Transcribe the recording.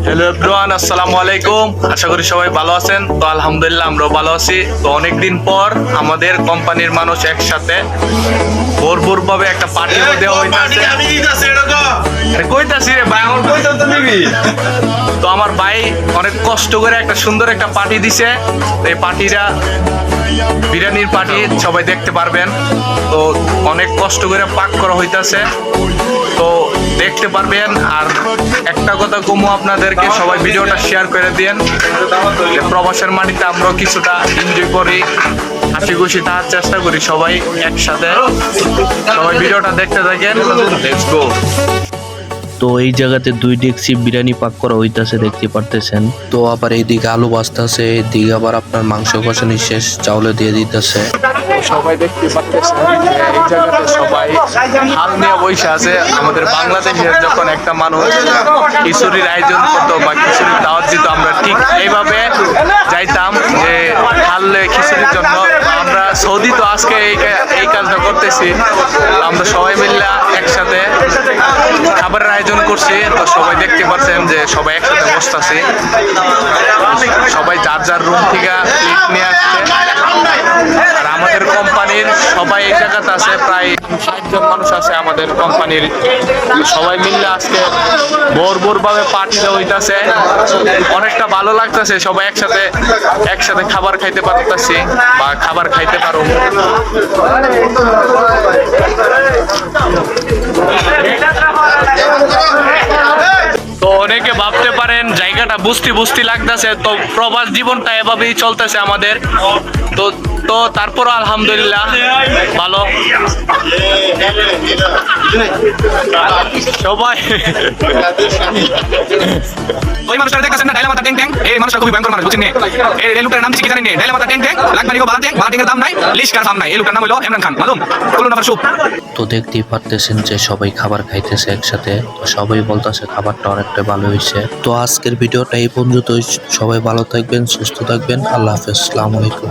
Hello everyone, আসসালামু আলাইকুম। আশা করি সবাই ভালো আছেন। তো আলহামদুলিল্লাহ আমরাও ভালো আছি। তো অনেকদিন পর আমাদের কোম্পানির মানুষ একসাথে ভরপুর ভাবে একটা পার্টি দেওয়া হইতাছে। কইতাছি রে ভাই, আমার কইতে তো দিবি। তো আমার ভাই অনেক কষ্ট করে একটা সুন্দর একটা পার্টি দিছে। এই পার্টিটা বিরিয়ানির পার্টি, সবাই দেখতে পারবেন। তো অনেক কষ্ট করে পাক করা হইতাছে, তো দেখতে পারবেন। আর একটা কথা কমু আপনাদেরকে, সবাই ভিডিওটা শেয়ার করে দিন। প্রবাসের মাটিতে আমরা কিছুটা এনজয় করি, হাসি খুশি থাকার চেষ্টা করি সবাই একসাথে। সবাই ভিডিওটা দেখতে থাকেন। Let's go. তো এই জায়গাতে 2 ডেকচি বিরিয়ানি পাক করা হইতাছে, দেখতে পারতেছেন। তো আবার এইদিকে আলু ভাজতেছে, এইদিকে আবার আপনার মাংস কষানি শেষ, চাউলে দিয়ে দিতেছে। সবাই দেখতে পাচ্ছেন এই জায়গাতে সবাই হাল নিয়ে বসে আছে। আমাদের বাংলাদেশের যখন একটা মানুষ খিচুড়ির আয়োজন করতো বা খিচুড়ির দাওয়াত দিত, আমরা ঠিক এইভাবে যাইতাম যে হাল খিচুড়ির জন্য। আমরা সৌদি তো আজকে এই কাজটা করতেছি। আমরা সবাই মিলে একসাথে খাবারের আয়োজন করছি। তো সবাই দেখতে পাচ্ছেন যে সবাই একসাথে বসতেছি। সবাই যার যার রুম থেকে প্লেট নিয়ে আসছে। আর আমাদের কোম্পানির সবাই এই জায়গাতে আছে, প্রায় 60 জন মানুষ আছে আমাদের কোম্পানির। সবাই মিললে আজকে ভোর ভাবে পার্টি হইতাছে। অনেকটা ভালো লাগতেছে, সবাই একসাথে খাবার খাইতে পারতেছি বা খাবার খাইতে পারো। তো অনেকে ভাবতে পারেন জায়গাটা বুঝতে লাগতেছে। তো প্রবাস জীবনটা এভাবেই চলতেছে আমাদের। তো তো তারপর আলহামদুলিল্লাহ ভালো সবাই। ওই মানুষটা দেখতেছেন না, ডাইলা মাথা ট্যাং ট্যাং। এই মানুষটা খুবই ভয়ঙ্কর মানুষ, বুঝছেন? এই লোকটার নাম কি জানেন? ডাইলা মাথা ট্যাং ট্যাং, লাগবানি গো বালাট্যাং, বালাট্যাংয়ের দাম নাই, লিস্কার দাম নাই। এই লোকটার নাম হলো ইমরান খান, মালুম? কুলু নাম্বার সুপ। তো দেখতেই পারতেছেন যে সবাই খাবার খাইতেছে একসাথে। তো সবাই বলতেছে খাবারটা অনেকটা ভালো হয়েছে। তো আজকের ভিডিওটা এই পর্যন্তই। সবাই ভালো থাকবেন, সুস্থ থাকবেন। আল্লাহ হাফেজ, আসসালামু আলাইকুম।